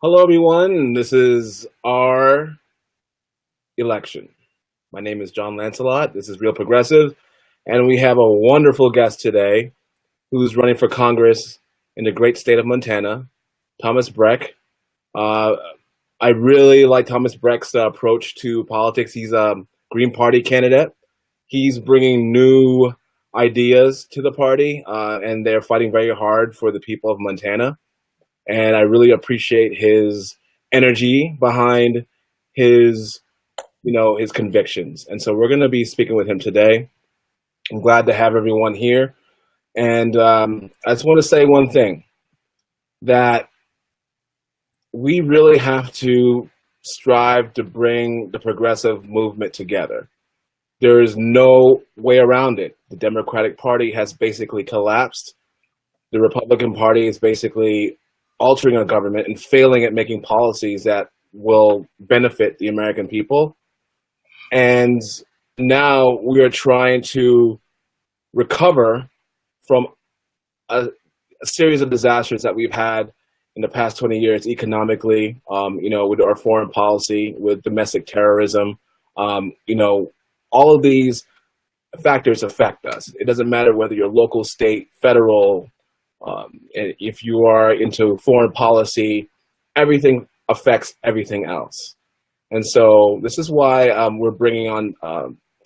Hello, everyone. This is our election. My name is Jon Lancelot. This is Real Progressive, and we have a wonderful guest today who's running for Congress in the great state of Montana, Thomas Breck. Uh, I really like Thomas Breck's approach to politics. He's a Green Party candidate. He's bringing new ideas to the party, and they're fighting very hard for the people of Montana. And I really appreciate his energy behind his his convictions. And so we're going to be speaking with him today. I'm glad to have everyone here. And I just want to say one thing, that we really have to strive to bring the progressive movement together. There is no way around it. The Democratic Party has basically collapsed. The Republican Party is basically altering our government and failing at making policies that will benefit the American people. And now we are trying to recover from a series of disasters that we've had in the past 20 years economically, with our foreign policy, with domestic terrorism. All of these factors affect us. It doesn't matter whether you're local, state, federal, if you are into foreign policy, everything affects everything else. And so this is why we're bringing on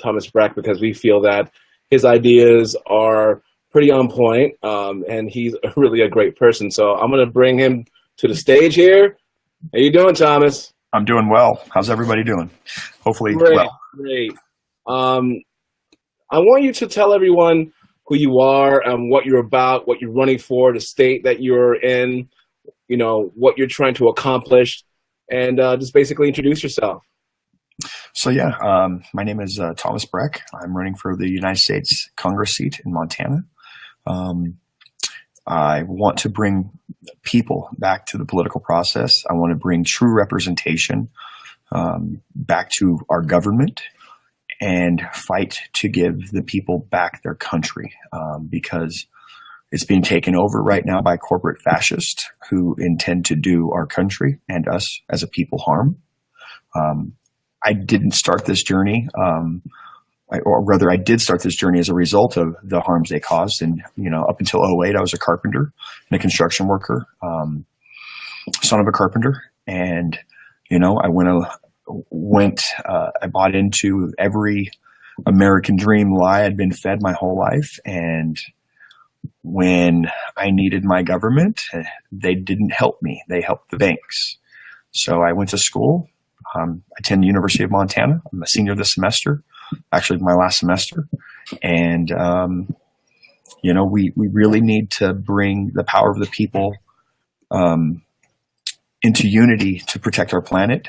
Thomas Breck, because we feel that his ideas are pretty on point, and he's really a great person. So I'm going to bring him to the stage here. How you doing, Thomas? I'm doing well. How's everybody doing? Hopefully Great, well. great. I want you to tell everyone who you are and what you're about, what you're running for, the state that you're in, what you're trying to accomplish, and just basically introduce yourself. So my name is Thomas Breck. I'm running for the United States Congress seat in Montana. I want to bring people back to the political process. I want to bring true representation back to our government and fight to give the people back their country, because it's being taken over right now by corporate fascists who intend to do our country and us as a people harm. I didn't start this journey, or rather I did start this journey as a result of the harms they caused. And, up until '08, I was a carpenter and a construction worker, son of a carpenter. And, I bought into every American dream lie I'd been fed my whole life. And when I needed my government, they didn't help me. They helped the banks. So I went to school. I attend the University of Montana. I'm a senior this semester, actually my last semester. And, we really need to bring the power of the people into unity to protect our planet.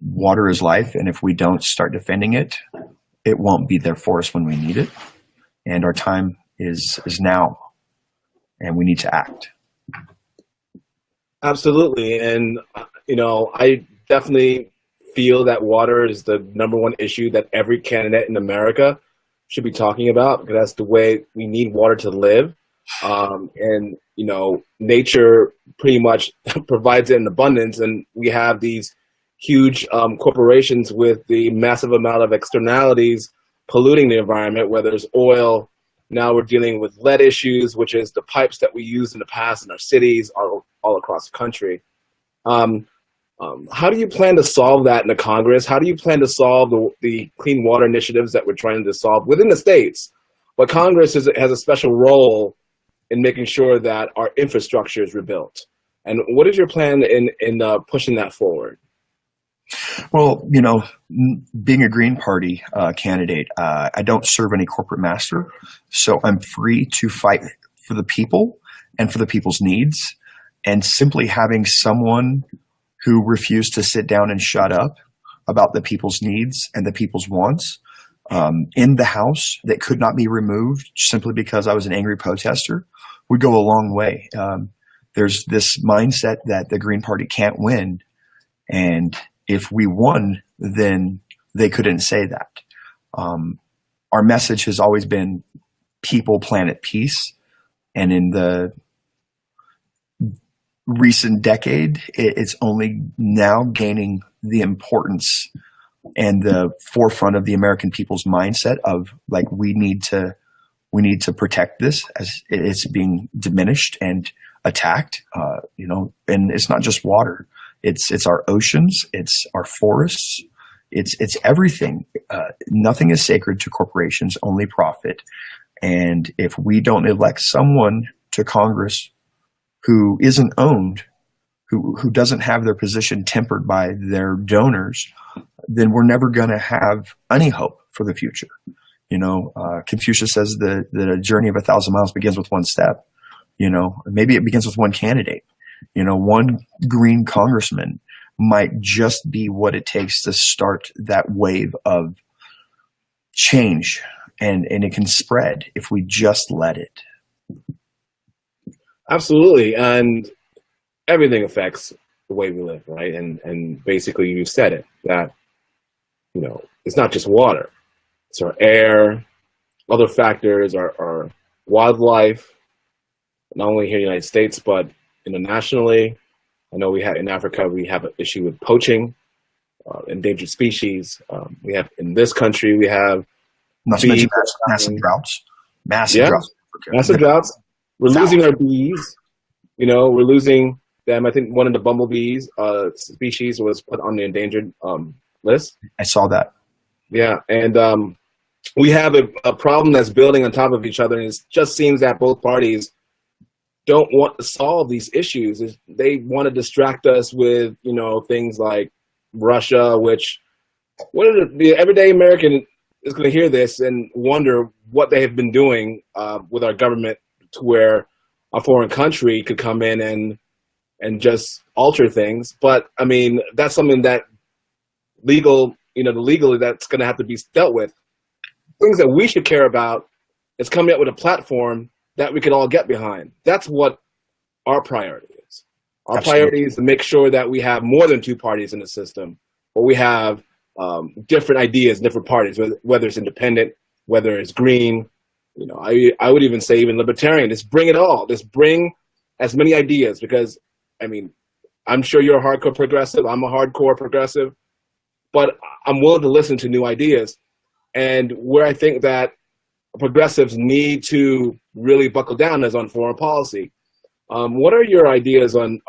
Water is life, and if we don't start defending it, it won't be there for us when we need it. And our time is now, and we need to act. Absolutely. And, I definitely feel that water is the number one issue that every candidate in America should be talking about, because that's the way we need water to live. And, nature pretty much provides it in abundance, and we have these huge corporations with the massive amount of externalities polluting the environment, whether it's oil. Now we're dealing with lead issues, which is the pipes that we used in the past in our cities all across the country. How do you plan to solve that in the Congress? How do you plan to solve the clean water initiatives that we're trying to solve within the states? But Congress has a special role in making sure that our infrastructure is rebuilt. And what is your plan in pushing that forward? Well, being a Green Party candidate, I don't serve any corporate master, so I'm free to fight for the people and for the people's needs. And simply having someone who refused to sit down and shut up about the people's needs and the people's wants in the House that could not be removed simply because I was an angry protester would go a long way. There's this mindset that the Green Party can't win, and if we won, then they couldn't say that. Our message has always been people, planet, peace. And in the recent decade, it's only now gaining the importance and the forefront of the American people's mindset of like we need to protect this as it's being diminished and attacked. And it's not just water; it's our oceans, it's our forests, it's everything. Nothing is sacred to corporations; only profit. And if we don't elect someone to Congress who isn't owned, who doesn't have their position tempered by their donors, then we're never going to have any hope for the future. Confucius says that a journey of 1,000 miles begins with one step. Maybe it begins with one candidate. One green congressman might just be what it takes to start that wave of change, and it can spread if we just let it. Absolutely. And everything affects the way we live, right? And basically you said it, that, it's not just water. It's our air, other factors, our wildlife, not only here in the United States, but internationally. I know in Africa, we have an issue with poaching, endangered species. We have, in this country, we have not to mention massive droughts. Massive droughts. We're losing our bees. We're losing them. I think one of the bumblebees species was put on the endangered list. I saw that. Yeah, and we have a problem that's building on top of each other, and it just seems that both parties don't want to solve these issues. They want to distract us with, things like Russia, which the everyday American is going to hear this and wonder what they have been doing with our government, to where a foreign country could come in and just alter things. But I mean, that's something that legally that's going to have to be dealt with. Things that we should care about is coming up with a platform that we can all get behind. That's what our priority is. Our priority is to make sure that we have more than two parties in the system, but we have different ideas, different parties, whether it's independent, whether it's green. I would even say even libertarian. Just bring it all. Just bring as many ideas, because, I mean, I'm sure you're a hardcore progressive. I'm a hardcore progressive. But I'm willing to listen to new ideas. And where I think that progressives need to really buckle down is on foreign policy. What are your ideas on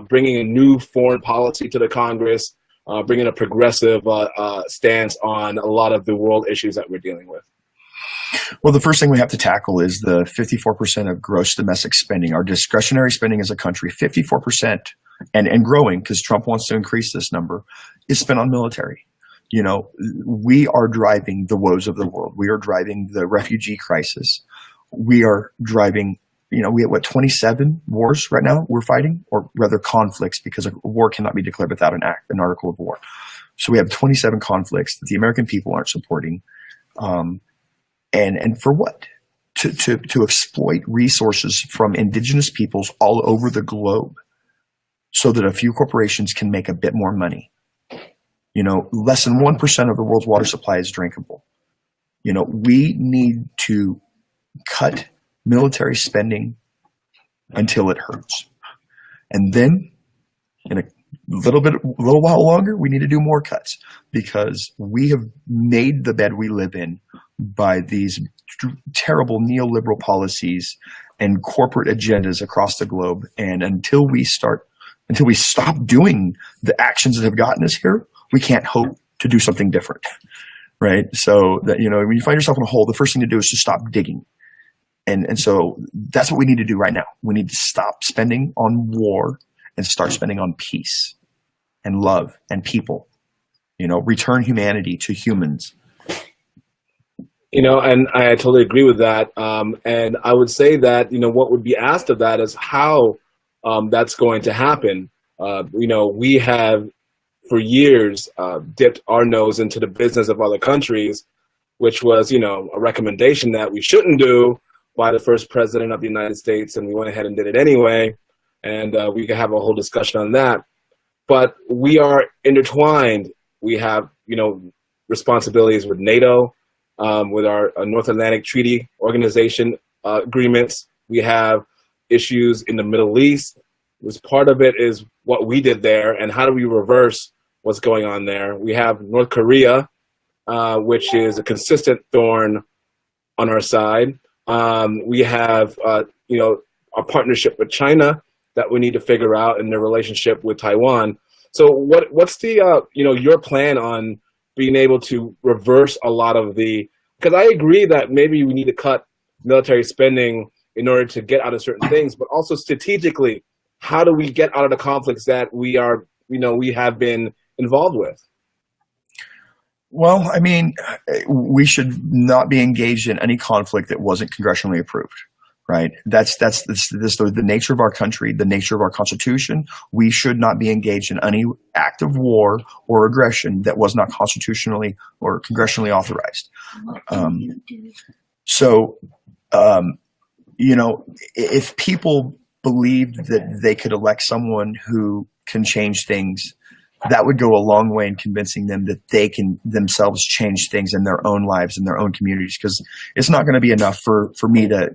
bringing a new foreign policy to the Congress, bringing a progressive stance on a lot of the world issues that we're dealing with? Well, the first thing we have to tackle is the 54% of gross domestic spending. Our discretionary spending as a country, 54%, and growing, because Trump wants to increase this number, is spent on military. We are driving the woes of the world. We are driving the refugee crisis. We are driving, we have 27 wars right now we're fighting, or rather conflicts, because a war cannot be declared without an article of war. So we have 27 conflicts that the American people aren't supporting. And for what? To exploit resources from indigenous peoples all over the globe so that a few corporations can make a bit more money. Less than 1% of the world's water supply is drinkable. We need to cut military spending until it hurts. And then in a little while longer, we need to do more cuts, because we have made the bed we live in by these terrible neoliberal policies and corporate agendas across the globe. And until we stop doing the actions that have gotten us here, we can't hope to do something different, right? So that, when you find yourself in a hole, the first thing to do is to stop digging. And so that's what we need to do right now. We need to stop spending on war and start spending on peace and love and people, return humanity to humans. And I totally agree with that. And I would say that, what would be asked of that is how that's going to happen. We have for years dipped our nose into the business of other countries, which was, a recommendation that we shouldn't do by the first president of the United States. And we went ahead and did it anyway. And we could have a whole discussion on that. But we are intertwined. We have, responsibilities with NATO, with our North Atlantic Treaty Organization agreements. We have issues in the Middle East. was part of it is what we did there, and how do we reverse what's going on there. We have North Korea, which is a consistent thorn on our side. We have, a partnership with China that we need to figure out in their relationship with Taiwan. So what's the, your plan on being able to reverse a lot of because I agree that maybe we need to cut military spending in order to get out of certain things, but also strategically, how do we get out of the conflicts that we have been involved with? Well, I mean, we should not be engaged in any conflict that wasn't congressionally approved, right? That's the nature of our country, the nature of our Constitution. We should not be engaged in any act of war or aggression that was not constitutionally or congressionally authorized. If people believed that they could elect someone who can change things, that would go a long way in convincing them that they can themselves change things in their own lives, in their own communities, because it's not going to be enough for me to,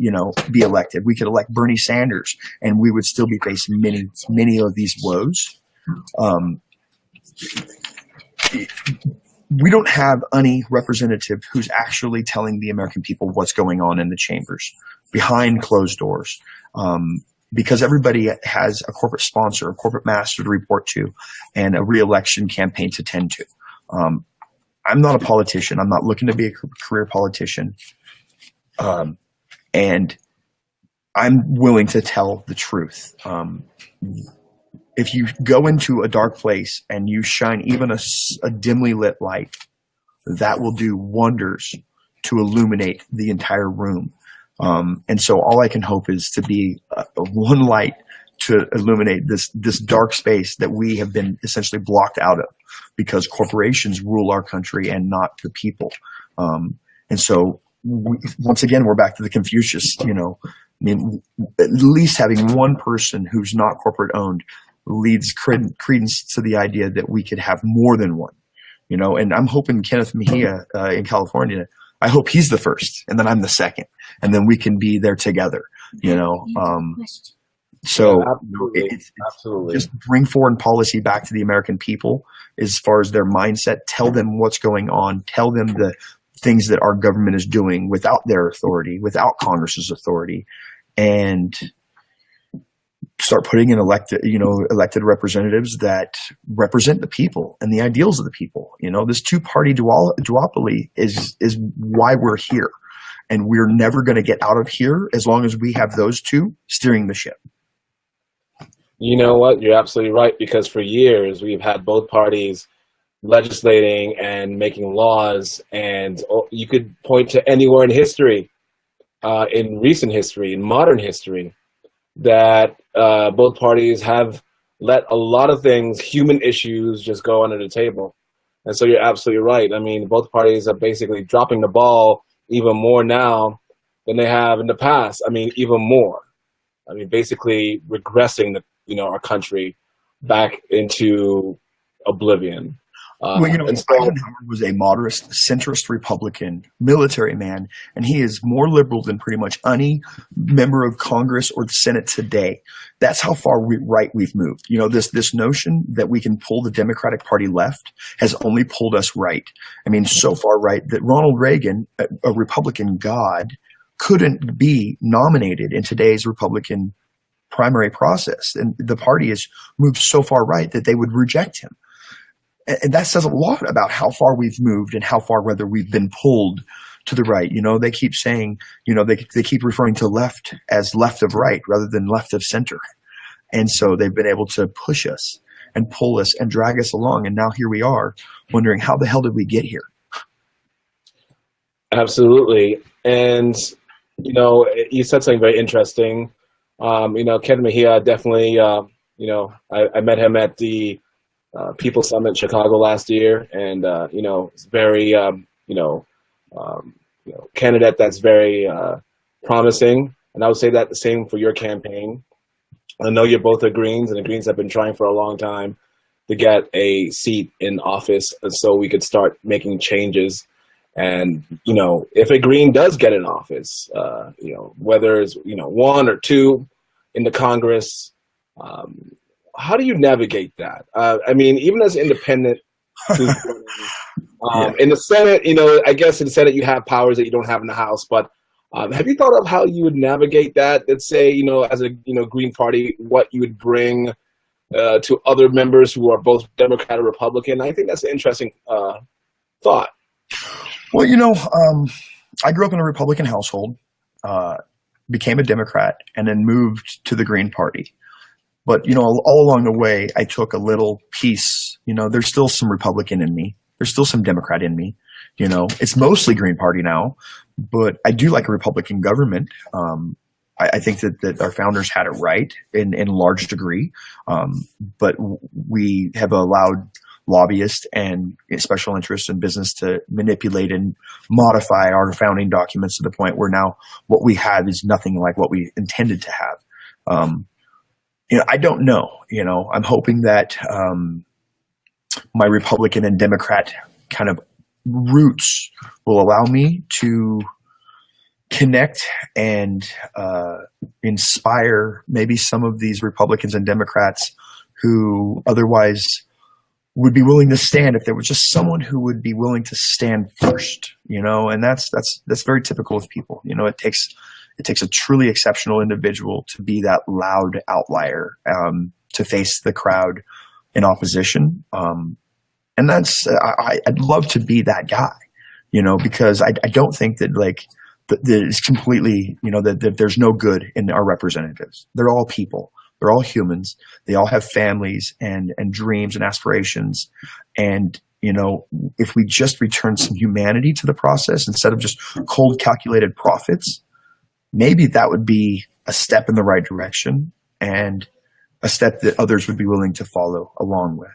be elected. We could elect Bernie Sanders and we would still be facing many of these woes. We don't have any representative who's actually telling the American people what's going on in the chambers behind closed doors. Because everybody has a corporate sponsor, a corporate master to report to, and a re-election campaign to tend to. I'm not a politician. I'm not looking to be a career politician. And I'm willing to tell the truth. If you go into a dark place and you shine even a dimly lit light, that will do wonders to illuminate the entire room. And so all I can hope is to be one light to illuminate this dark space that we have been essentially blocked out of because corporations rule our country and not the people. And so once again, we're back to the Confucius, I mean, at least having one person who's not corporate owned leads credence to the idea that we could have more than one, and I'm hoping Kenneth Mejia in California, I hope he's the first and then I'm the second, and then we can be there together, So absolutely. Just bring foreign policy back to the American people as far as their mindset. Tell them what's going on. Tell them the things that our government is doing without their authority, without Congress's authority, and start putting in elected representatives that represent the people and the ideals of the people. This two-party duopoly is why we're here, and we're never going to get out of here as long as we have those two steering the ship. You know what? You're absolutely right, because for years we've had both parties legislating and making laws, and you could point to anywhere in history, in recent history, in modern history, that both parties have let a lot of things, human issues, just go under the table. And so you're absolutely right. I mean, both parties are basically dropping the ball even more now than they have in the past. I mean, even more. I mean, basically regressing our country back into oblivion. Eisenhower was a moderate, centrist Republican military man, and he is more liberal than pretty much any member of Congress or the Senate today. That's how far right we've moved. This notion that we can pull the Democratic Party left has only pulled us right. I mean, so far right that Ronald Reagan, a Republican god, couldn't be nominated in today's Republican primary process, and the party has moved so far right that they would reject him. And that says a lot about how far we've moved and how far whether we've been pulled to the right. They keep saying, they keep referring to left as left of right rather than left of center. And so they've been able to push us and pull us and drag us along. And now here we are wondering, how the hell did we get here? Absolutely. And, you said something very interesting. Ken Mejia definitely, I met him at the People Summit in Chicago last year, and it's very candidate that's very promising, and I would say that the same for your campaign. I know you're both the Greens, and the Greens have been trying for a long time to get a seat in office, and so we could start making changes. And if a Green does get in office, whether it's one or two in the Congress, Um, how do you navigate that? I mean, even as independent, who's Yeah. in the Senate, you know, I guess in the Senate you have powers that you don't have in the House. But have you thought of how you would navigate that? Let's say, you know, as a Green Party, what you would bring to other members who are both Democrat or Republican. I think that's an interesting thought. Well, I grew up in a Republican household, uh, became a Democrat, and then moved to the Green Party. But, all along the way, I took a little piece. There's still some Republican in me. There's still some Democrat in me. It's mostly Green Party now, but I do like a Republican government. I think that our founders had it right in large degree. But we have allowed lobbyists and special interests in business to manipulate and modify our founding documents to the point where now what we have is nothing like what we intended to have. I don't know. I'm hoping that my Republican and Democrat kind of roots will allow me to connect and inspire maybe some of these Republicans and Democrats who otherwise would be willing to stand if there was just someone who would be willing to stand first, and that's very typical of people. It takes a truly exceptional individual to be that loud outlier, to face the crowd in opposition. And I'd love to be that guy, because I don't think that that it's completely, that there's no good in our representatives. They're all people. They're all humans. They all have families and dreams and aspirations. And, if we just return some humanity to the process instead of just cold calculated profits, maybe that would be a step in the right direction and a step that others would be willing to follow along with.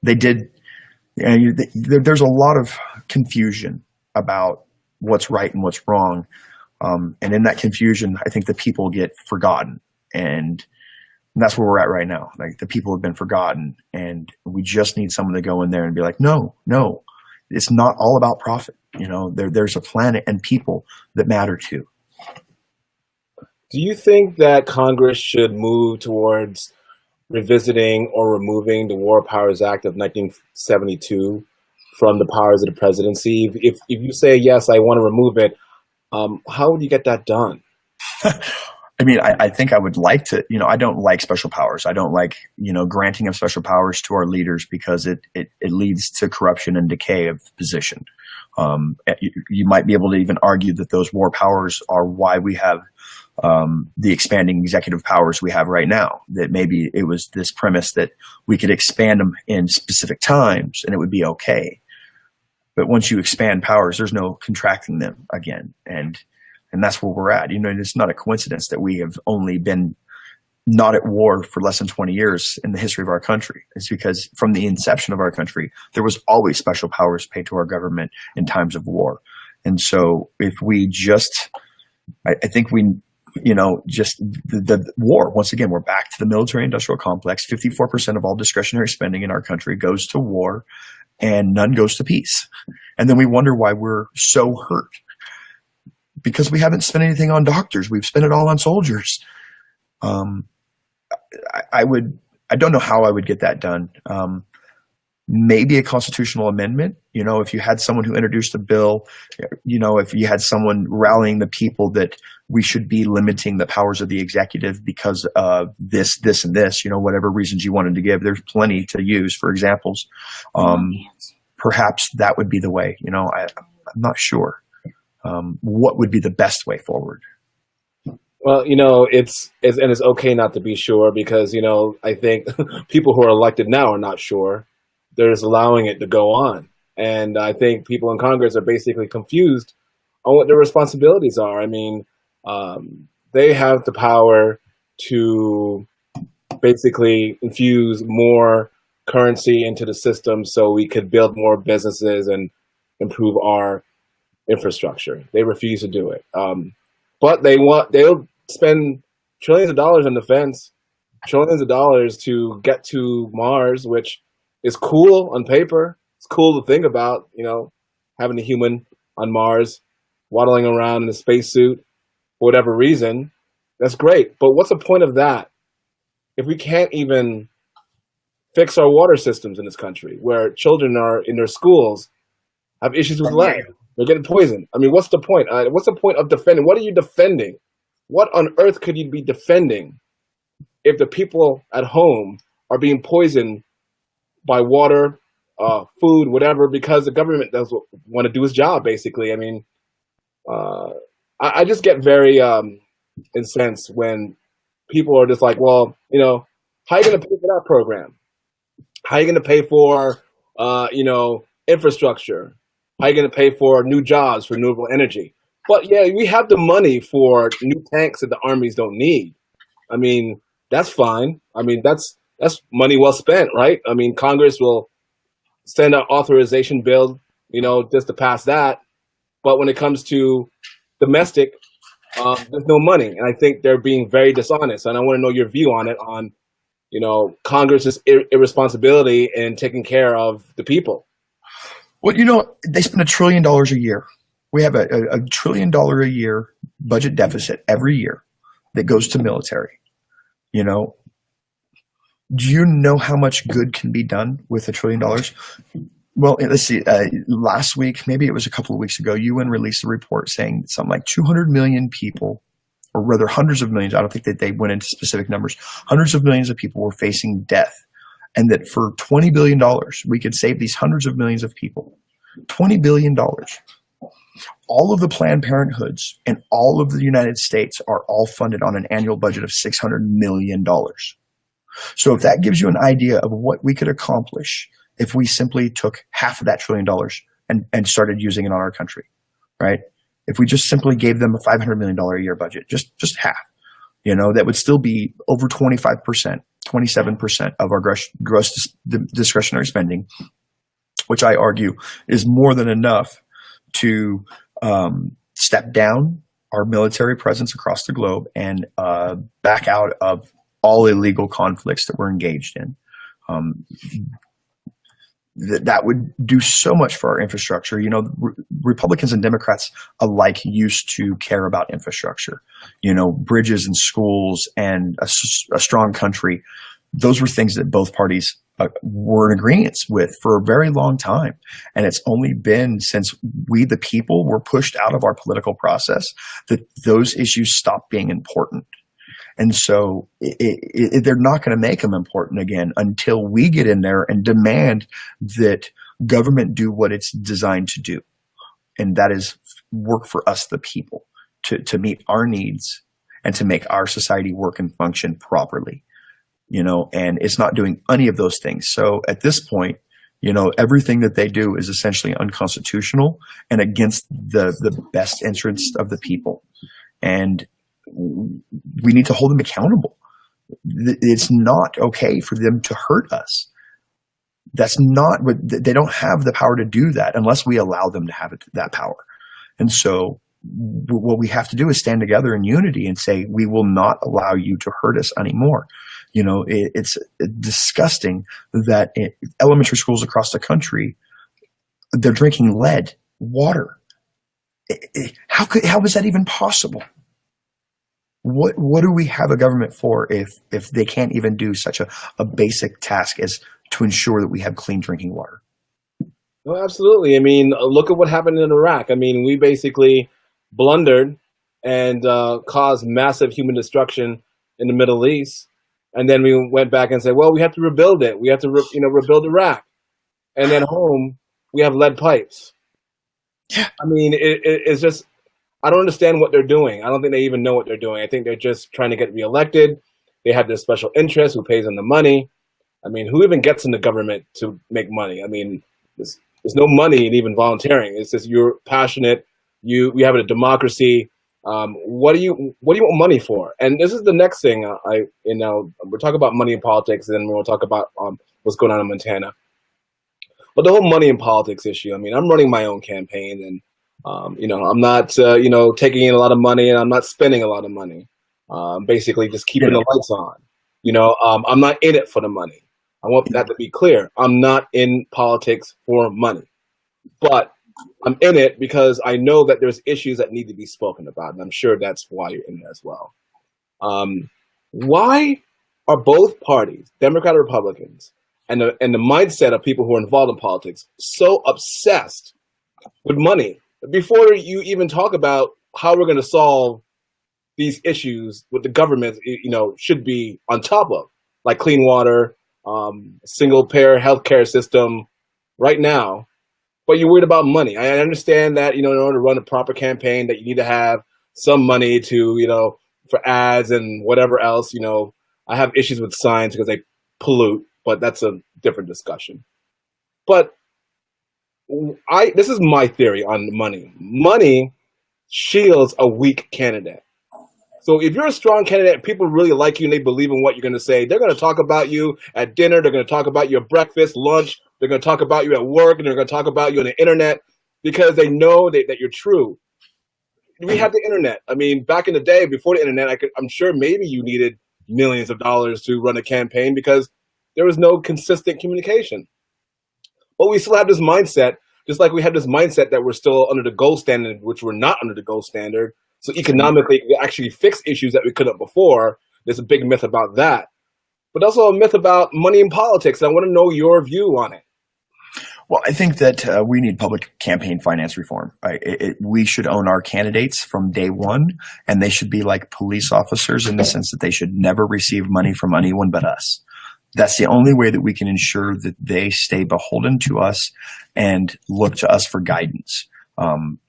They did. There's a lot of confusion about what's right and what's wrong. And in that confusion, I think the people get forgotten. And that's where we're at right now. Like, the people have been forgotten, and we just need someone to go in there and be like, no, it's not all about profit. There's a planet and people that matter too. Do you think that Congress should move towards revisiting or removing the War Powers Act of 1972 from the powers of the presidency? If you say, yes, I want to remove it, how would you get that done? I mean, I think I would like to, I don't like special powers. I don't like, granting of special powers to our leaders, because it leads to corruption and decay of the position. You might be able to even argue that those war powers are why we have the expanding executive powers we have right now. That maybe it was this premise that we could expand them in specific times and it would be okay. But once you expand powers, there's no contracting them again. And that's where we're at. It's not a coincidence that we have only been not at war for less than 20 years in the history of our country. It's because from the inception of our country, there was always special powers paid to our government in times of war. And so if we just, I think we, just the war, once again, we're back to the military industrial complex. 54% of all discretionary spending in our country goes to war, and none goes to peace. And then we wonder why we're so hurt. Because we haven't spent anything on doctors. We've spent it all on soldiers. I don't know how I would get that done. Maybe a constitutional amendment. If you had someone who introduced a bill, if you had someone rallying the people that we should be limiting the powers of the executive because of this, and this, whatever reasons you wanted to give, there's plenty to use for examples. Perhaps that would be the way. I'm not sure. What would be the best way forward? Well, it's okay not to be sure, because, I think people who are elected now are not sure. They're just allowing it to go on. And I think people in Congress are basically confused on what their responsibilities are. I mean, they have the power to basically infuse more currency into the system so we could build more businesses and improve our infrastructure. They refuse to do it. But they'll spend trillions of dollars on defense, trillions of dollars to get to Mars, which is cool on paper. It's cool to think about, having a human on Mars, waddling around in a spacesuit for whatever reason. That's great. But what's the point of that if we can't even fix our water systems in this country, where children are in their schools have issues with lead? They're getting poisoned. I mean, what's the point? What's the point of defending? What are you defending? What on earth could you be defending if the people at home are being poisoned by water, food, whatever, because the government doesn't want to do its job, basically? I mean, I just get very incensed when people are just like, well, how are you going to pay for that program? How are you going to pay for, infrastructure? How are you going to pay for new jobs for renewable energy? But yeah, we have the money for new tanks that the armies don't need. I mean, that's fine. I mean, that's money well spent, right? I mean, Congress will send an authorization bill, just to pass that. But when it comes to domestic, there's no money. And I think they're being very dishonest. And I want to know your view on it, on, Congress's irresponsibility in taking care of the people. Well, they spend $1 trillion a year. We have a $1 trillion a year budget deficit every year that goes to military. Do you know how much good can be done with $1 trillion? Well, let's see. Last week, maybe it was a couple of weeks ago, UN released a report saying something like 200 million people, or rather hundreds of millions. I don't think that they went into specific numbers. Hundreds of millions of people were facing death, and that for $20 billion, we could save these hundreds of millions of people. $20 billion. All of the Planned Parenthoods in all of the United States are all funded on an annual budget of $600 million. So if that gives you an idea of what we could accomplish if we simply took half of that $1 trillion and started using it on our country, right? If we just simply gave them a $500 million a year budget, just half, that would still be over 25%, 27% of our gross discretionary spending, which I argue is more than enough to step down our military presence across the globe and back out of all illegal conflicts that we're engaged in. That would do so much for our infrastructure. Republicans and Democrats alike used to care about infrastructure, bridges and schools and a strong country. Those were things that both parties were in agreement with for a very long time. And it's only been since we, the people, were pushed out of our political process that those issues stopped being important. And so they're not going to make them important again until we get in there and demand that government do what it's designed to do. And that is work for us, the people, to meet our needs and to make our society work and function properly. And it's not doing any of those things. So at this point, everything that they do is essentially unconstitutional and against the best interests of the people. And we need to hold them accountable. It's not okay for them to hurt us. That's not what they don't have the power to do that unless we allow them to have that power. And so what we have to do is stand together in unity and say, we will not allow you to hurt us anymore. It's disgusting that in elementary schools across the country, they're drinking lead water. How is that even possible? What do we have a government for if they can't even do such a basic task as to ensure that we have clean drinking water? No, absolutely. I mean, look at what happened in Iraq. I mean, we basically blundered and caused massive human destruction in the Middle East. And then we went back and said, well, we have to rebuild it. We have to, rebuild Iraq. And then home, we have lead pipes. Yeah. I mean, it's just, I don't understand what they're doing. I don't think they even know what they're doing. I think they're just trying to get reelected. They have their special interest who pays them the money. I mean, who even gets in the government to make money? I mean, there's no money in even volunteering. It's just you're passionate. We have a democracy. What do you want money for? And this is the next thing. We're talking about money in politics, and then we'll talk about what's going on in Montana. But the whole money in politics issue. I mean, I'm running my own campaign, and I'm not taking in a lot of money, and I'm not spending a lot of money. Basically, just keeping the lights on. I'm not in it for the money. I want that to be clear. I'm not in politics for money, but I'm in it because I know that there's issues that need to be spoken about, and I'm sure that's why you're in there as well. Why are both parties, Democrat and Republicans, and the mindset of people who are involved in politics so obsessed with money before you even talk about how we're going to solve these issues with the government, should be on top of, like clean water, single payer healthcare system right now. But you're worried about money. I understand that, in order to run a proper campaign that you need to have some money to, for ads and whatever else, I have issues with signs because they pollute, but that's a different discussion. But this is my theory on money. Money shields a weak candidate. So if you're a strong candidate, people really like you and they believe in what you're going to say, they're going to talk about you at dinner. They're going to talk about you at breakfast, lunch. They're going to talk about you at work, and they're going to talk about you on the internet because they know that you're true. We had the internet. I mean, back in the day, before the internet, I'm sure maybe you needed millions of dollars to run a campaign because there was no consistent communication. But we still have this mindset, just like we have this mindset that we're still under the gold standard, which we're not under the gold standard. So economically, we actually fix issues that we couldn't before. There's a big myth about that. But also a myth about money in politics. I want to know your view on it. Well, I think that we need public campaign finance reform. We should own our candidates from day one, and they should be like police officers in the sense that they should never receive money from anyone but us. That's the only way that we can ensure that they stay beholden to us and look to us for guidance.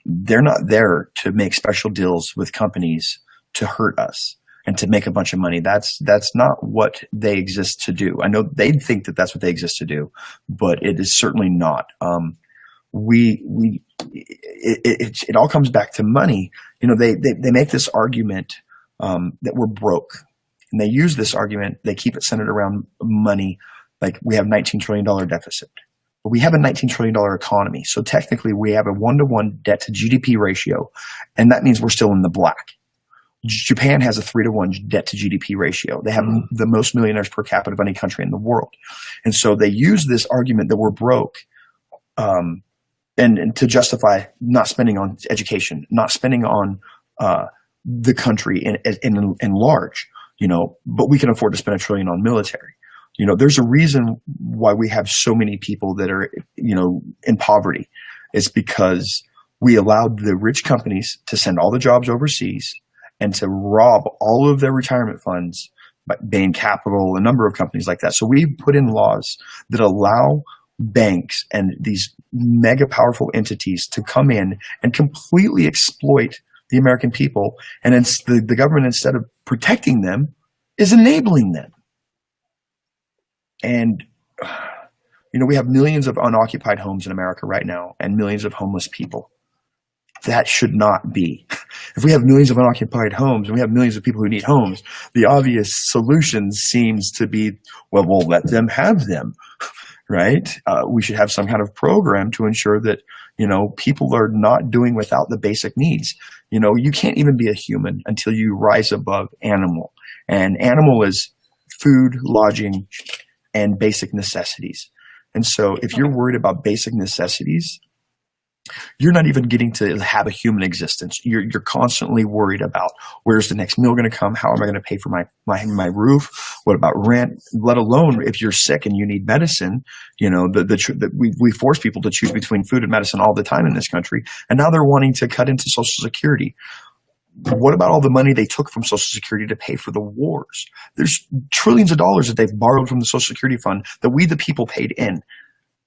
They're not there to make special deals with companies to hurt us and to make a bunch of money. That's not what they exist to do. I know they think that that's what they exist to do, but it is certainly not. It all comes back to money. They make this argument that we're broke, and they use this argument. They keep it centered around money, like we have $19 trillion deficit. But we have a $19 trillion economy. So technically we have a 1-to-1 debt to GDP ratio. And that means we're still in the black. Japan has a 3-to-1 debt to GDP ratio. They have the most millionaires per capita of any country in the world. And so they use this argument that we're broke, and to justify not spending on education, not spending on, the country in large, but we can afford to spend $1 trillion on military. There's a reason why we have so many people that are, in poverty. It's because we allowed the rich companies to send all the jobs overseas and to rob all of their retirement funds, Bain Capital, a number of companies like that. So we put in laws that allow banks and these mega powerful entities to come in and completely exploit the American people. And it's the government, instead of protecting them, is enabling them. And, we have millions of unoccupied homes in America right now and millions of homeless people. That should not be. If we have millions of unoccupied homes and we have millions of people who need homes, the obvious solution seems to be, well, we'll let them have them, right? We should have some kind of program to ensure that, people are not doing without the basic needs. You can't even be a human until you rise above animal. And animal is food, lodging, and basic necessities. And so if you're worried about basic necessities, you're not even getting to have a human existence. You're constantly worried about, where's the next meal going to come? How am I going to pay for my roof? What about rent? Let alone if you're sick and you need medicine, we force people to choose between food and medicine all the time in this country. And now they're wanting to cut into Social Security. What about all the money they took from Social Security to pay for the wars? There's trillions of dollars that they've borrowed from the Social Security fund that we, the people, paid in.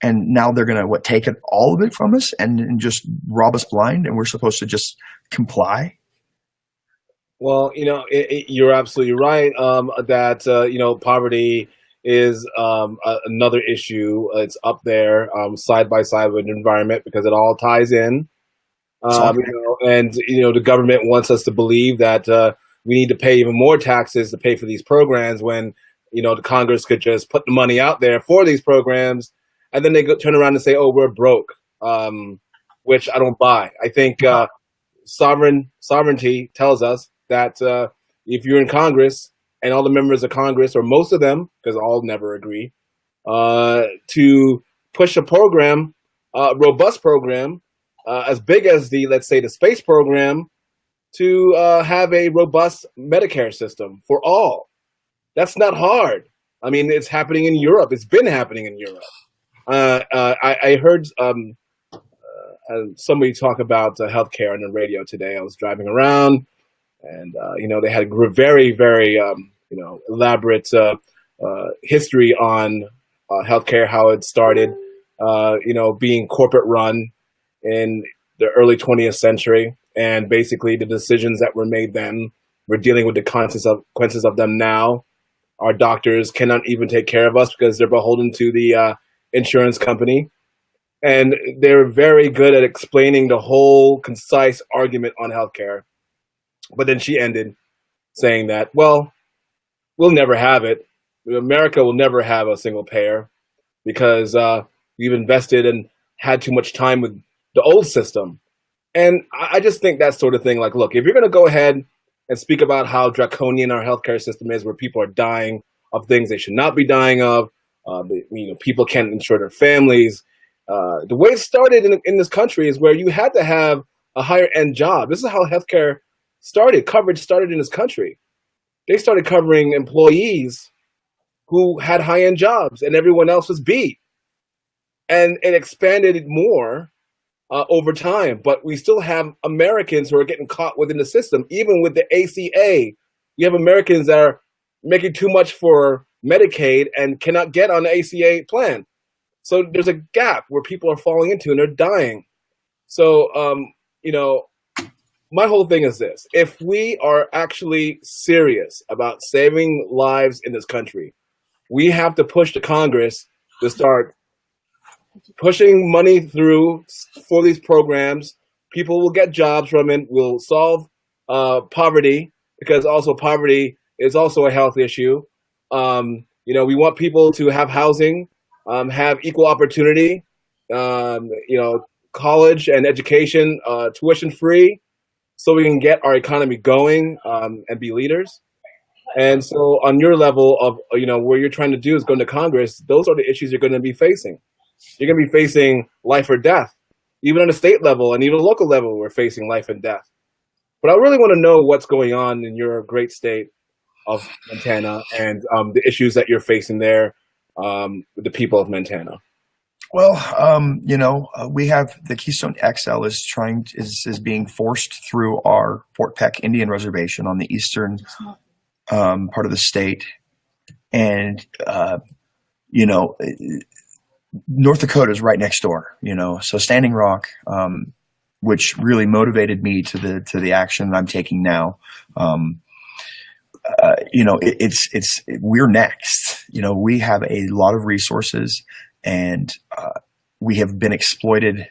And now they're going to, take it, all of it from us and just rob us blind, and we're supposed to just comply? Well, you're absolutely right that, poverty is another issue. It's up there side by side with the environment because it all ties in. The government wants us to believe that we need to pay even more taxes to pay for these programs when, the Congress could just put the money out there for these programs, and then they turn around and say, oh, we're broke, which I don't buy. I think sovereignty tells us that if you're in Congress and all the members of Congress, or most of them, because all never agree, to push a program, robust program, as big as let's say the space program, to have a robust Medicare system for all. That's not hard. I mean, it's happening in Europe. It's been happening in Europe. I heard somebody talk about healthcare on the radio today. I was driving around, and they had a very, very elaborate history on healthcare, how it started, being corporate run in the early 20th century, and basically the decisions that were made then. We're dealing with the consequences of them now. Our doctors cannot even take care of us because they're beholden to the insurance company. And they're very good at explaining the whole concise argument on healthcare. But then she ended saying that, well, we'll never have it. America will never have a single payer because we've invested and had too much time with the old system. And I just think that sort of thing, like, look, if you're going to go ahead and speak about how draconian our healthcare system is, where people are dying of things they should not be dying of, people can't insure their families. The way it started in this country is where you had to have a higher end job. This is how healthcare started. Coverage started in this country. They started covering employees who had high end jobs, and everyone else was beat. And it expanded more over time, but we still have Americans who are getting caught within the system. Even with the ACA, you have Americans that are making too much for Medicaid and cannot get on the ACA plan. So there's a gap where people are falling into and they're dying. So, my whole thing is this. If we are actually serious about saving lives in this country, we have to push the Congress to start pushing money through for these programs. People will get jobs from it. We'll solve poverty, because also poverty is also a health issue. We want people to have housing, have equal opportunity, college and education, tuition free, so we can get our economy going and be leaders. And so on your level of, where you're trying to do is going to Congress, those are the issues you're going to be facing. You're going to be facing life or death. Even on the state level and even local level, we're facing life and death. But I really want to know what's going on in your great state of Montana and the issues that you're facing there with the people of Montana. Well, we have the Keystone XL is being forced through our Fort Peck Indian Reservation on the eastern part of the state, and North Dakota is right next door. So Standing Rock, which really motivated me to the action that I'm taking now. We're next. We have a lot of resources, and we have been exploited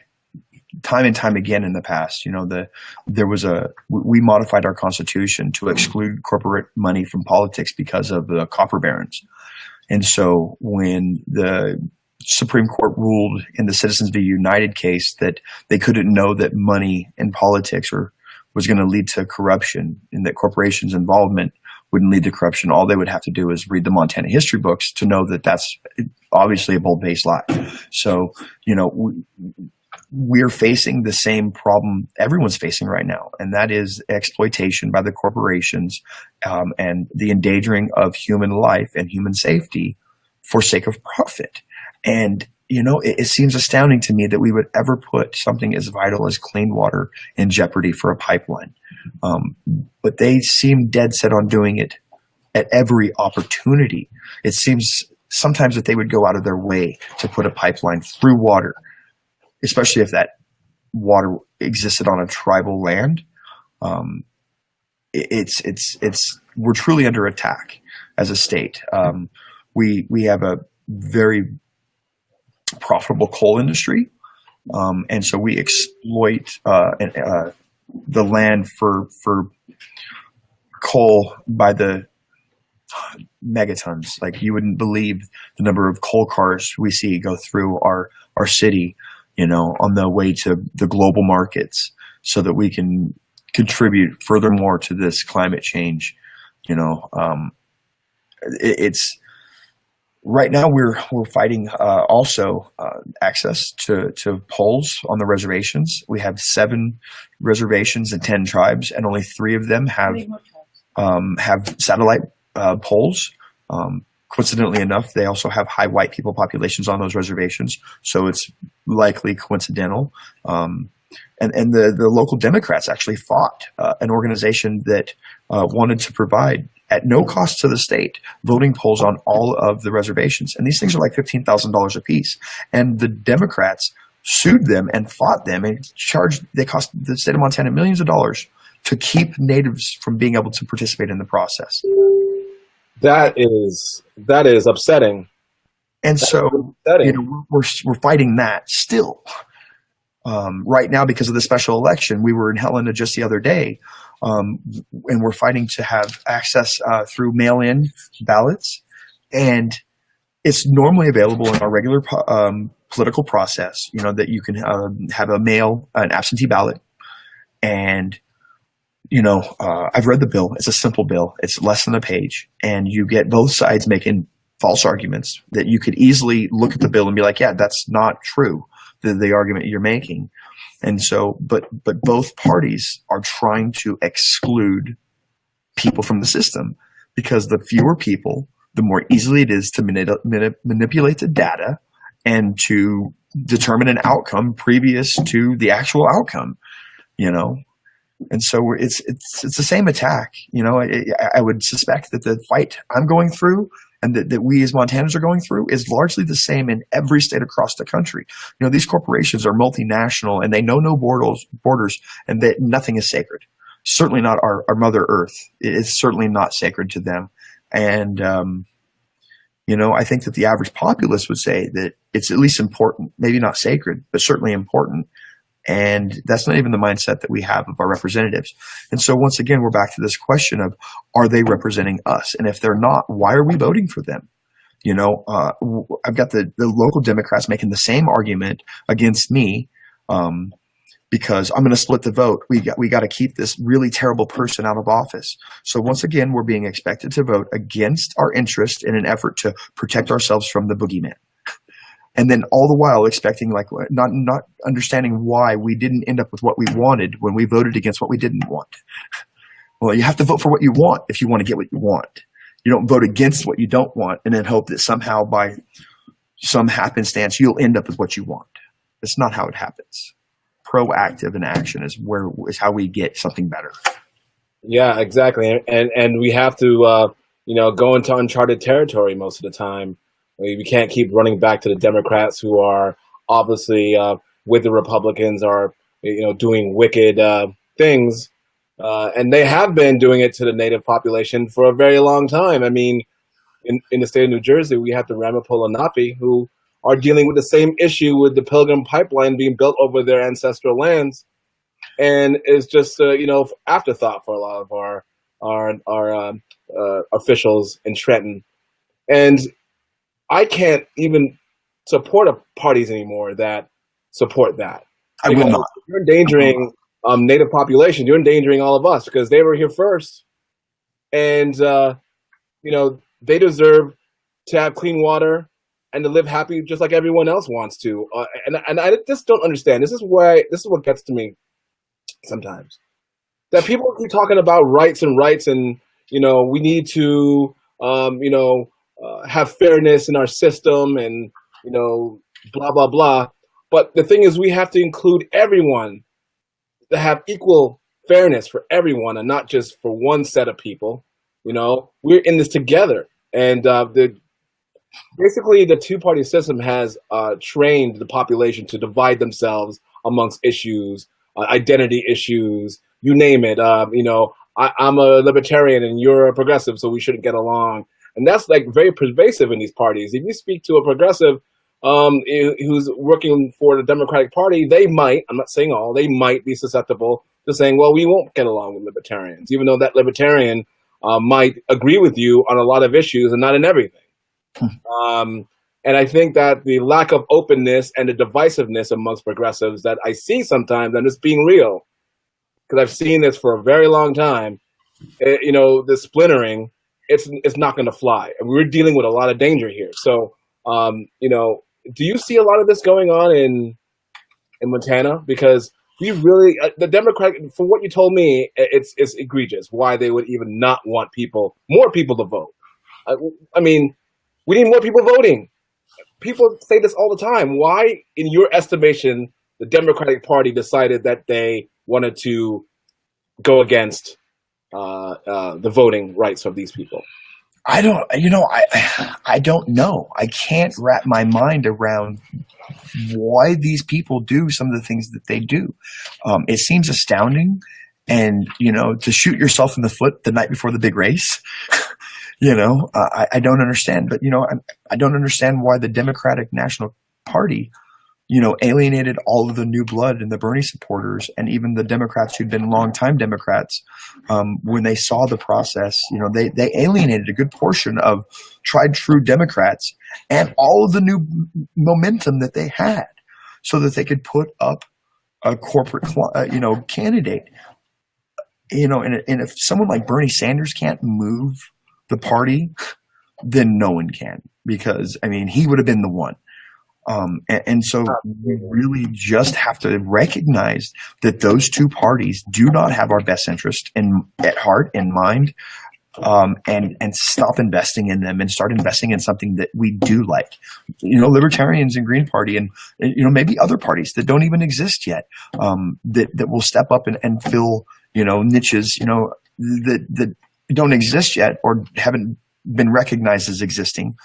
time and time again in the past. We modified our constitution to exclude corporate money from politics because of the copper barons. And so when the Supreme Court ruled in the Citizens v. United case that they couldn't know that money in politics was going to lead to corruption, and that corporations' involvement wouldn't lead to corruption, all they would have to do is read the Montana history books to know that that's obviously a bold-faced lie. So, we're facing the same problem everyone's facing right now, and that is exploitation by the corporations and the endangering of human life and human safety for sake of profit. And, it seems astounding to me that we would ever put something as vital as clean water in jeopardy for a pipeline. But they seem dead set on doing it at every opportunity. It seems sometimes that they would go out of their way to put a pipeline through water, especially if that water existed on a tribal land. We're truly under attack as a state. We have a very profitable coal industry, and so we exploit the land for coal by the megatons. Like, you wouldn't believe the number of coal cars we see go through our city, on the way to the global markets, so that we can contribute furthermore to this climate change. Right now, we're fighting also access to polls on the reservations. We have 7 reservations and 10 tribes, and only 3 of them have satellite polls. Coincidentally enough, they also have high white people populations on those reservations, so it's likely coincidental. And the local Democrats actually fought an organization that wanted to provide, at no cost to the state, voting polls on all of the reservations. And these things are like $15,000 a piece. And the Democrats sued them and fought them and they cost the state of Montana millions of dollars to keep natives from being able to participate in the process. That is upsetting. And so, we're fighting that still. Right now, because of the special election, we were in Helena just the other day, and we're fighting to have access through mail-in ballots. And it's normally available in our regular political process, that you can have an absentee ballot. And, I've read the bill. It's a simple bill. It's less than a page. And you get both sides making false arguments that you could easily look at the bill and be like, yeah, that's not true. The argument you're making. And so, but both parties are trying to exclude people from the system, because the fewer people, the more easily it is to manipulate the data and to determine an outcome previous to the actual outcome, And so it's the same attack. I would suspect that the fight I'm going through and that we as Montanans are going through is largely the same in every state across the country. These corporations are multinational, and they know no borders, and that nothing is sacred. Certainly not our Mother Earth. It's certainly not sacred to them. And, I think that the average populace would say that it's at least important, maybe not sacred, but certainly important. And that's not even the mindset that we have of our representatives. And so once again, we're back to this question of, are they representing us? And if they're not, why are we voting for them? I've got the local Democrats making the same argument against me, because I'm going to split the vote. We got to keep this really terrible person out of office. So once again, we're being expected to vote against our interest in an effort to protect ourselves from the boogeyman. And then all the while expecting, not understanding why we didn't end up with what we wanted when we voted against what we didn't want. Well, you have to vote for what you want if you want to get what you want. You don't vote against what you don't want and then hope that somehow by some happenstance you'll end up with what you want. That's not how it happens. Proactive in action is how we get something better. Yeah, exactly. And we have to go into uncharted territory most of the time. We can't keep running back to the Democrats, who are obviously with the Republicans, are doing wicked things, and they have been doing it to the native population for a very long time. I mean, in the state of New Jersey, we have the Ramapo Lenape, who are dealing with the same issue with the Pilgrim Pipeline being built over their ancestral lands, and it's just afterthought for a lot of our officials in Trenton. And I can't even support parties anymore that support that. I will not. You're endangering native population. You're endangering all of us, because they were here first, and they deserve to have clean water and to live happy just like everyone else wants to. And I just don't understand. This is what gets to me sometimes. That people keep talking about rights, and we need to have fairness in our system, and blah blah blah. But the thing is, we have to include everyone, to have equal fairness for everyone, and not just for one set of people. We're in this together, and basically the two-party system has trained the population to divide themselves amongst issues, identity issues, you name it. I'm a libertarian and you're a progressive, so we shouldn't get along. And that's very pervasive in these parties. If you speak to a progressive who's working for the Democratic Party, they might, I'm not saying all, they might be susceptible to saying, well, we won't get along with libertarians, even though that libertarian might agree with you on a lot of issues and not in everything. And I think that the lack of openness and the divisiveness amongst progressives that I see sometimes, I'm just being real, because I've seen this for a very long time, the splintering it's not going to fly. And we're dealing with a lot of danger here. So, do you see a lot of this going on in Montana? Because we really, the Democratic, from what you told me, it's egregious why they would even not want more people to vote. I mean, we need more people voting. People say this all the time. Why, in your estimation, the Democratic Party decided that they wanted to go against the voting rights of these people? I don't know. I can't wrap my mind around why these people do some of the things that they do. It seems astounding, and to shoot yourself in the foot the night before the big race. I don't understand. But I don't understand why the Democratic National Party alienated all of the new blood and the Bernie supporters and even the Democrats who'd been longtime Democrats. When they saw the process, they alienated a good portion of tried true Democrats and all of the new momentum that they had so that they could put up a corporate, candidate. And if someone like Bernie Sanders can't move the party, then no one can, because he would have been the one. And so we really just have to recognize that those two parties do not have our best interest at heart and mind, and stop investing in them and start investing in something that we do like. Libertarians and Green Party and maybe other parties that don't even exist yet, that will step up and fill niches that don't exist yet or haven't been recognized as existing.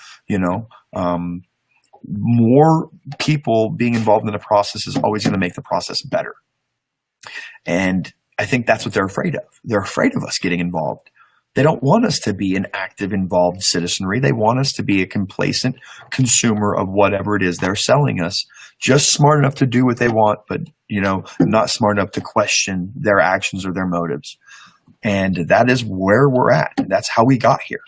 More people being involved in the process is always going to make the process better. And I think that's what they're afraid of. They're afraid of us getting involved. They don't want us to be an active, involved citizenry. They want us to be a complacent consumer of whatever it is they're selling us, just smart enough to do what they want, but, not smart enough to question their actions or their motives. And that is where we're at. That's how we got here,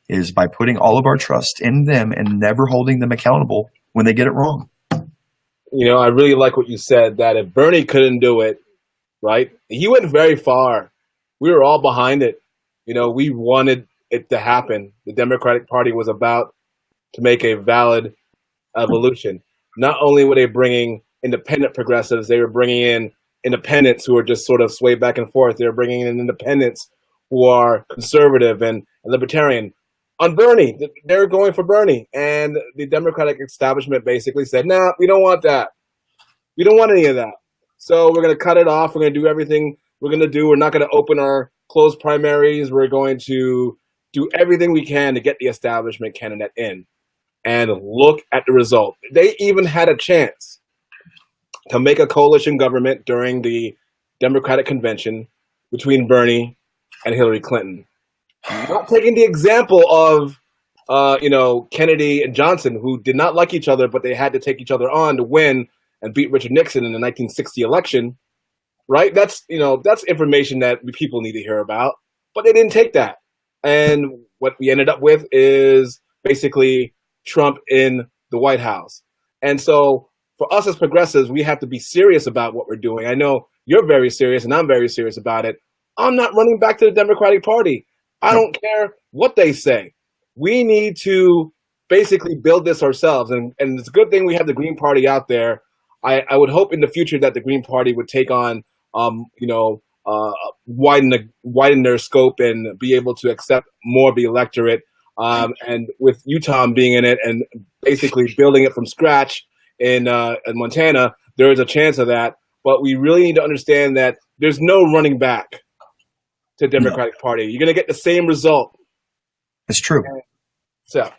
is by putting all of our trust in them and never holding them accountable when they get it wrong. I really like what you said, that if Bernie couldn't do it, right, he went very far. We were all behind it. We wanted it to happen. The Democratic Party was about to make a valid evolution. Not only were they bringing independent progressives, they were bringing in independents who are just sort of sway back and forth. They were bringing in independents who are conservative and libertarian. On Bernie, they're going for Bernie. And the Democratic establishment basically said, nah, we don't want that. We don't want any of that. So we're going to cut it off. We're going to do everything we're going to do. We're not going to open our closed primaries. We're going to do everything we can to get the establishment candidate in. And look at the result. They even had a chance to make a coalition government during the Democratic convention between Bernie and Hillary Clinton. Not taking the example of, Kennedy and Johnson, who did not like each other, but they had to take each other on to win and beat Richard Nixon in the 1960 election, right? That's information that people need to hear about, but they didn't take that. And what we ended up with is basically Trump in the White House. And so for us as progressives, we have to be serious about what we're doing. I know you're very serious and I'm very serious about it. I'm not running back to the Democratic Party. I don't care what they say. We need to basically build this ourselves. And it's a good thing we have the Green Party out there. I would hope in the future that the Green Party would take on, widen their scope and be able to accept more of the electorate. And with Utah being in it and basically building it from scratch in Montana, there is a chance of that. But we really need to understand that there's no running back to the Democratic Party. You're going to get the same result. It's true. So,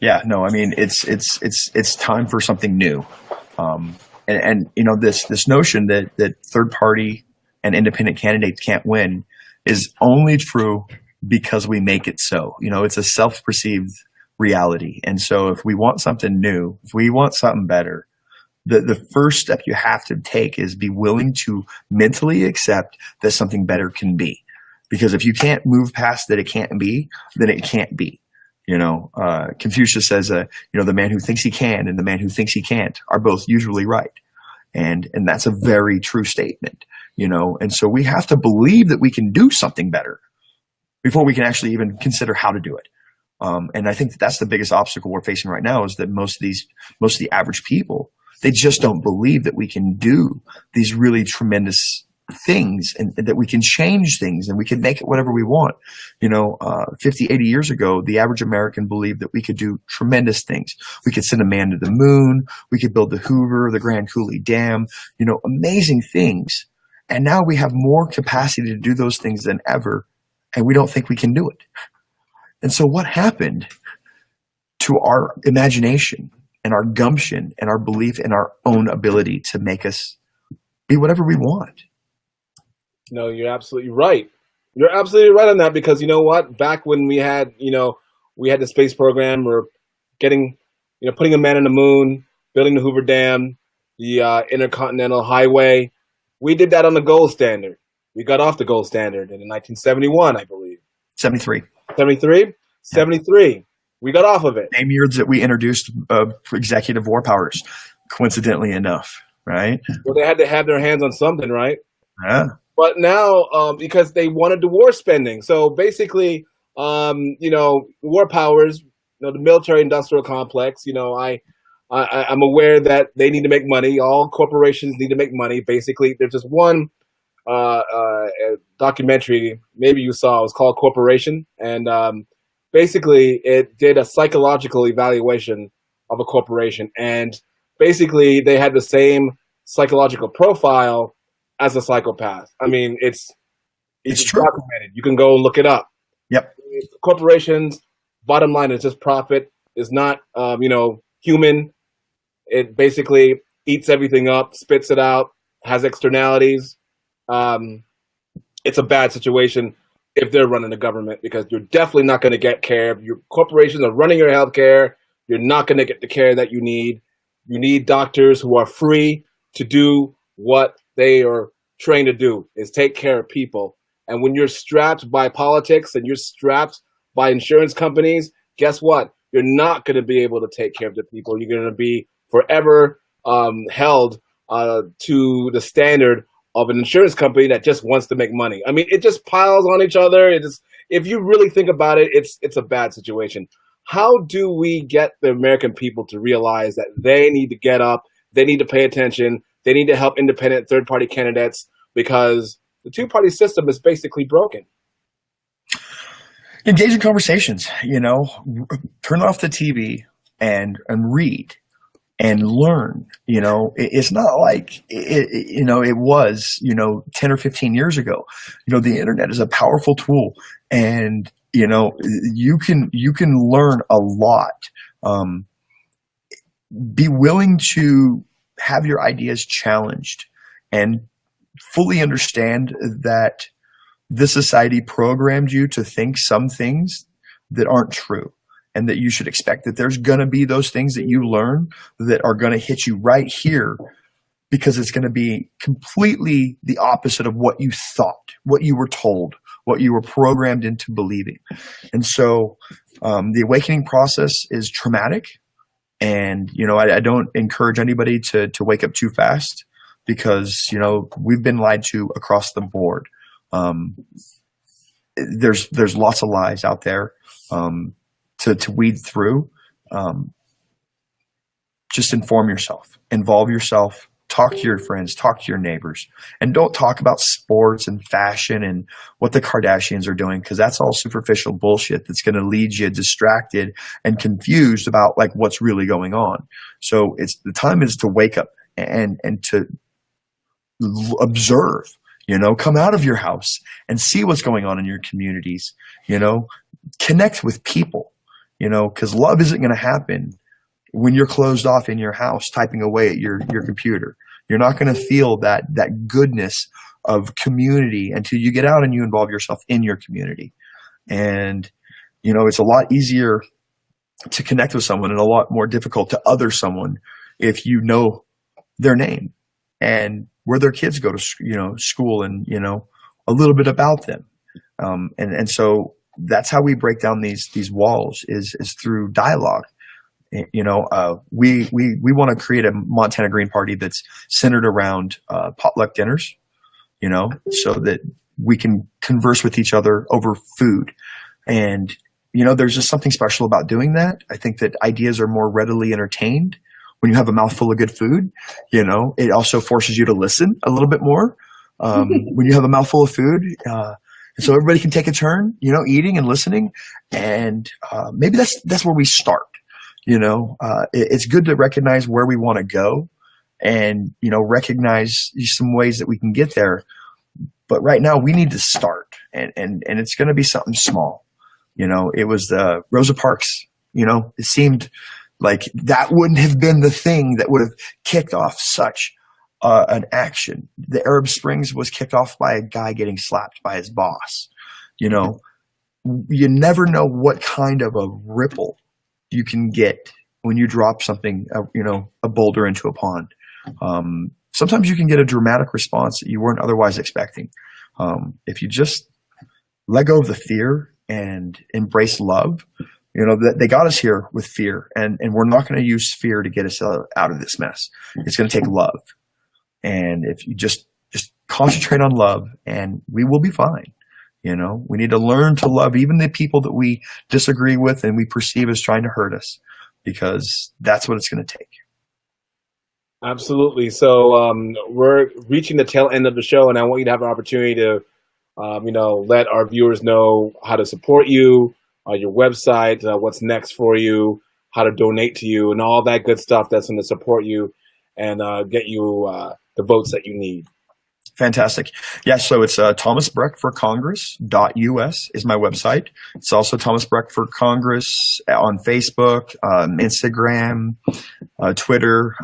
yeah, no, it's time for something new. And this notion that third party and independent candidates can't win is only true because we make it so. It's a self-perceived reality. And so if we want something new, if we want something better, the first step you have to take is be willing to mentally accept that something better can be. Because if you can't move past that it can't be, then it can't be. Confucius says, the man who thinks he can and the man who thinks he can't are both usually right. And that's a very true statement, and so we have to believe that we can do something better. before we can actually even consider how to do it. And I think that's the biggest obstacle we're facing right now, is that most of the average people, they just don't believe that we can do these really tremendous things, and that we can change things and we can make it whatever we want. 50, 80 years ago, the average American believed that we could do tremendous things. We could send a man to the moon. We could build the Hoover, the Grand Coulee Dam, amazing things. And now we have more capacity to do those things than ever, and we don't think we can do it. And so what happened to our imagination and our gumption and our belief in our own ability to make us be whatever we want? No, you're absolutely right. You're absolutely right on that, because you know what? Back when we had the space program, or getting, putting a man on the moon, building the Hoover Dam, the Intercontinental Highway, we did that on the gold standard. We got off the gold standard in 1971, I believe. 73. 73? 73. We got off of it. Same year that we introduced executive war powers, coincidentally enough, right? Well, they had to have their hands on something, right? Yeah. But now, because they wanted the war spending. So basically, war powers, the military-industrial complex, I'm aware that they need to make money. All corporations need to make money. Basically, there's just one documentary, maybe you saw, it was called Corporation. And basically, it did a psychological evaluation of a corporation. And basically, they had the same psychological profile as a psychopath. I mean, it's true. Documented. You can go and look it up. Yep. Corporations, bottom line is just profit. Is not, human. It basically eats everything up, spits it out, has externalities. It's a bad situation if they're running the government, because you're definitely not going to get care. Your corporations are running your health care. You're not going to get the care that you need. You need doctors who are free to do what they are trained to do, is take care of people. And when you're strapped by politics and you're strapped by insurance companies, guess what? You're not going to be able to take care of the people. You're going to be forever held to the standard of an insurance company that just wants to make money. I mean, it just piles on each other. If you really think about it, it's a bad situation. How do we get the American people to realize that they need to get up, they need to pay attention, they need to help independent third-party candidates, because the two-party system is basically broken? Engage in conversations, turn off the TV and read and learn. It's not like it was 10 or 15 years ago. The internet is a powerful tool, and you can learn a lot. Be willing to have your ideas challenged, and fully understand that this society programmed you to think some things that aren't true, and that you should expect that there's going to be those things that you learn that are going to hit you right here, because it's going to be completely the opposite of what you thought, what you were told, what you were programmed into believing. And so the awakening process is traumatic. And, I don't encourage anybody to wake up too fast, because, we've been lied to across the board. There's lots of lies out there to weed through. Just inform yourself, involve yourself, talk to your friends, talk to your neighbors, and don't talk about sports and fashion and what the Kardashians are doing, because that's all superficial bullshit that's going to lead you distracted and confused about like what's really going on. So the time is to wake up and to observe. Come out of your house and see what's going on in your communities. Connect with people. Because love isn't going to happen when you're closed off in your house typing away at your computer. You're not going to feel that goodness of community until you get out and you involve yourself in your community. And, it's a lot easier to connect with someone and a lot more difficult to other someone if you know their name and where their kids go to, school, and, a little bit about them. And so that's how we break down these walls is through dialogue. We want to create a Montana Green Party that's centered around potluck dinners, so that we can converse with each other over food. And, there's just something special about doing that. I think that ideas are more readily entertained when you have a mouthful of good food. It also forces you to listen a little bit more when you have a mouthful of food. And so everybody can take a turn, eating and listening. And maybe that's where we start. It's good to recognize where we want to go and, recognize some ways that we can get there. But right now we need to start, and it's going to be something small. It was the Rosa Parks, it seemed like that wouldn't have been the thing that would have kicked off such an action. The Arab Springs was kicked off by a guy getting slapped by his boss. You never know what kind of a ripple you can get when you drop something, a boulder into a pond. Sometimes you can get a dramatic response that you weren't otherwise expecting. If you just let go of the fear and embrace love, they got us here with fear, and we're not going to use fear to get us out of this mess. It's going to take love. And if you just concentrate on love, and we will be fine. We need to learn to love even the people that we disagree with and we perceive as trying to hurt us, because that's what it's going to take. Absolutely. So we're reaching the tail end of the show, and I want you to have an opportunity to, let our viewers know how to support you, your website, what's next for you, how to donate to you, and all that good stuff that's going to support you and get you the votes that you need. Fantastic. Yeah, so it's Thomas Breck for Congress.us is my website. It's also Thomas Breck for Congress on Facebook, Instagram, Twitter.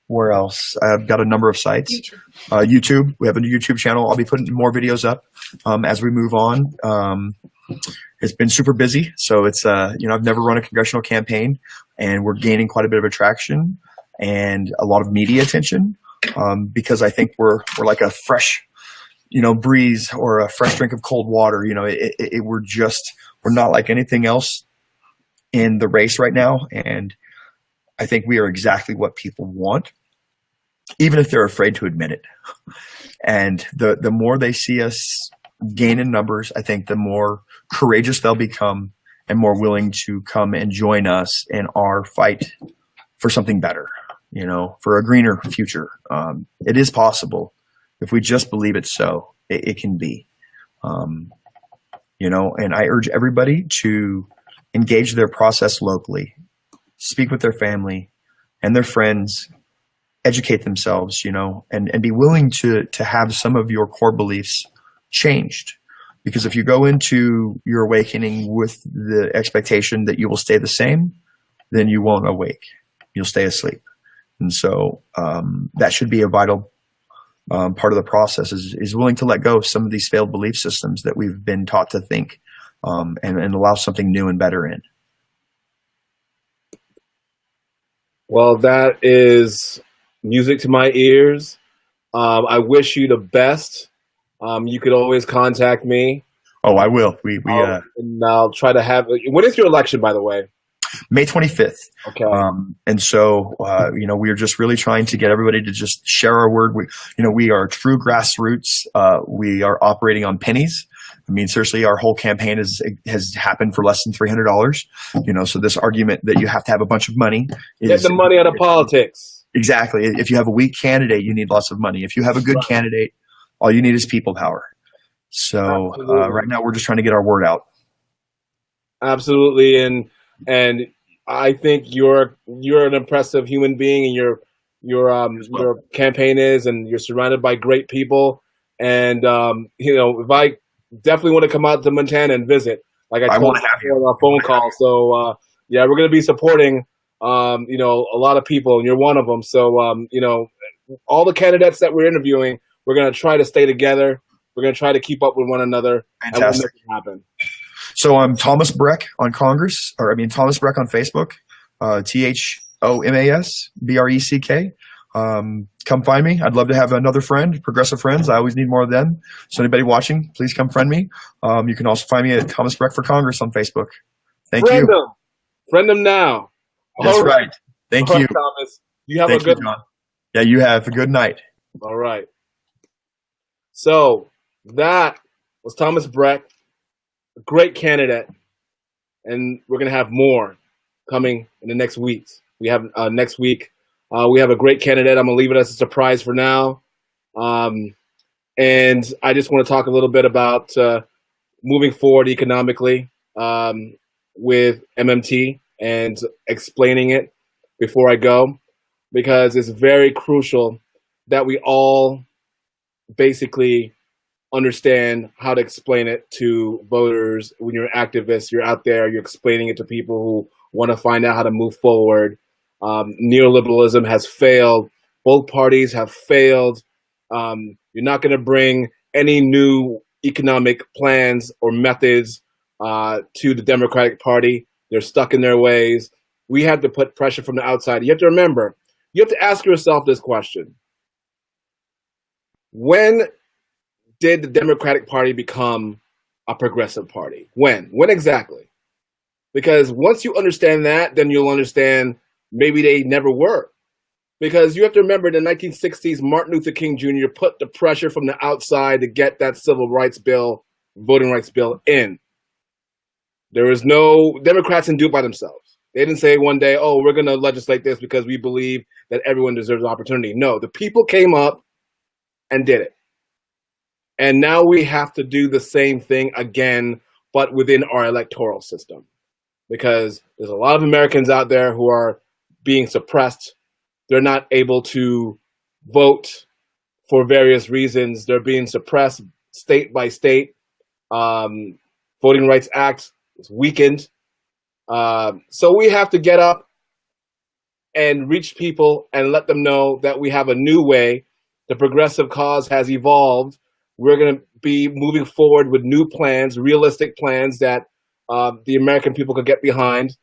Where else? I've got a number of sites. YouTube. We have a new YouTube channel. I'll be putting more videos up as we move on. It's been super busy. So it's, I've never run a congressional campaign, and we're gaining quite a bit of attraction and a lot of media attention. Because I think we're like a fresh, breeze or a fresh drink of cold water. We're not like anything else in the race right now. And I think we are exactly what people want, even if they're afraid to admit it. And the more they see us gain in numbers, I think the more courageous they'll become and more willing to come and join us in our fight for something better. For a greener future. It is possible. If we just believe it so, it can be. And I urge everybody to engage their process locally, speak with their family and their friends, educate themselves, and be willing to have some of your core beliefs changed. Because if you go into your awakening with the expectation that you will stay the same, then you won't awake. You'll stay asleep. And so that should be a vital part of the process is willing to let go of some of these failed belief systems that we've been taught to think and allow something new and better in. Well, that is music to my ears. I wish you the best. You could always contact me. Oh, I will. And I'll try to have. When is your election, by the way? May 25th. Okay. And so, we are just really trying to get everybody to just share our word. We are true grassroots. We are operating on pennies. I mean, seriously, our whole campaign has happened for less than $300. So this argument that you have to have a bunch of money get the money out of politics. Exactly. If you have a weak candidate, you need lots of money. If you have a good candidate, all you need is people power. So right now we're just trying to get our word out. Absolutely. And I think you're an impressive human being, and your campaign is, and you're surrounded by great people. And if I definitely want to come out to Montana and visit, like I told you on our phone call. So we're going to be supporting a lot of people, and you're one of them. So all the candidates that we're interviewing, we're going to try to stay together. We're going to try to keep up with one another. Fantastic. And we'll make it happen. So I'm Thomas Breck on Thomas Breck on Facebook, ThomasBreck. Come find me. I'd love to have another friend, progressive friends. I always need more of them. So anybody watching, please come friend me. You can also find me at Thomas Breck for Congress on Facebook. Thank you. Friend them now. That's right. Thank you. Thomas. You have a good night. Yeah, you have a good night. All right. So That was Thomas Breck, a great candidate, and we're going to have more coming in the next weeks. We have next week. We have a great candidate. I'm going to leave it as a surprise for now. And I just want to talk a little bit about moving forward economically with MMT and explaining it before I go, because it's very crucial that we all basically understand how to explain it to voters. When you're an activist, you're out there, you're explaining it to people who want to find out how to move forward. Neoliberalism has failed. Both parties have failed. You're not going to bring any new economic plans or methods to the Democratic Party. They're stuck in their ways. We have to put pressure from the outside. You have to remember, you have to ask yourself this question. When did the Democratic Party become a progressive party? When? When exactly? Because once you understand that, then you'll understand maybe they never were. Because you have to remember, in the 1960s, Martin Luther King Jr. put the pressure from the outside to get that civil rights bill, voting rights bill in. There was no, Democrats didn't do it by themselves. They didn't say one day, oh, we're going to legislate this because we believe that everyone deserves an opportunity. No, the people came up and did it. And now we have to do the same thing again, but within our electoral system. Because there's a lot of Americans out there who are being suppressed. They're not able to vote for various reasons. They're being suppressed state by state. Voting Rights Act is weakened. So we have to get up and reach people and let them know that we have a new way. The progressive cause has evolved. We're going to be moving forward with new plans, realistic plans that the American people could get behind.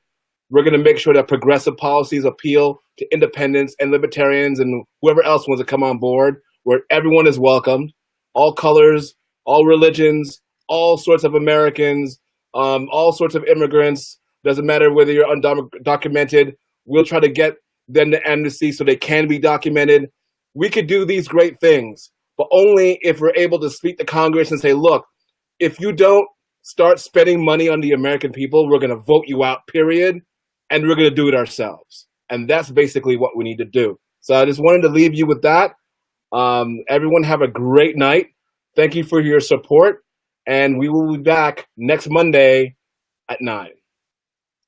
We're going to make sure that progressive policies appeal to independents and libertarians and whoever else wants to come on board, where everyone is welcomed, all colors, all religions, all sorts of Americans, all sorts of immigrants. Doesn't matter whether you're undocumented. We'll try to get them to amnesty so they can be documented. We could do these great things, but only if we're able to speak to Congress and say, look, if you don't start spending money on the American people, we're going to vote you out, period. And we're going to do it ourselves. And that's basically what we need to do. So I just wanted to leave you with that. Everyone have a great night. Thank you for your support. And we will be back next Monday at 9.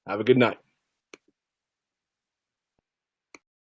Have a good night.